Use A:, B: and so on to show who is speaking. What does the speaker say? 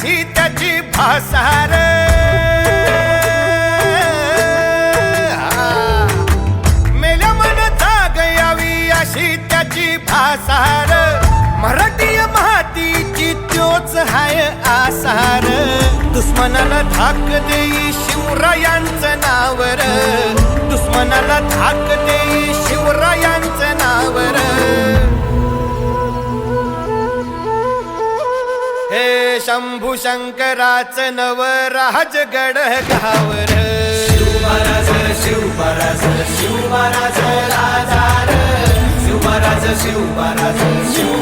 A: अशी त्याची भासार मेल्या मन जाग यावी अशी त्याची भासार मराठी मातीची त्योच हाय आसार दुश्मनाला धाक देई शिवरायांचं नावर दुश्मनाला धाक देई शिवरायांचं नावर हे शंभू शंकराचं नव राजगड गावर
B: शिवमहाराज शिवमहाराज शिवमहाराज राजा रे शिवमहाराज शिवमहाराज शिव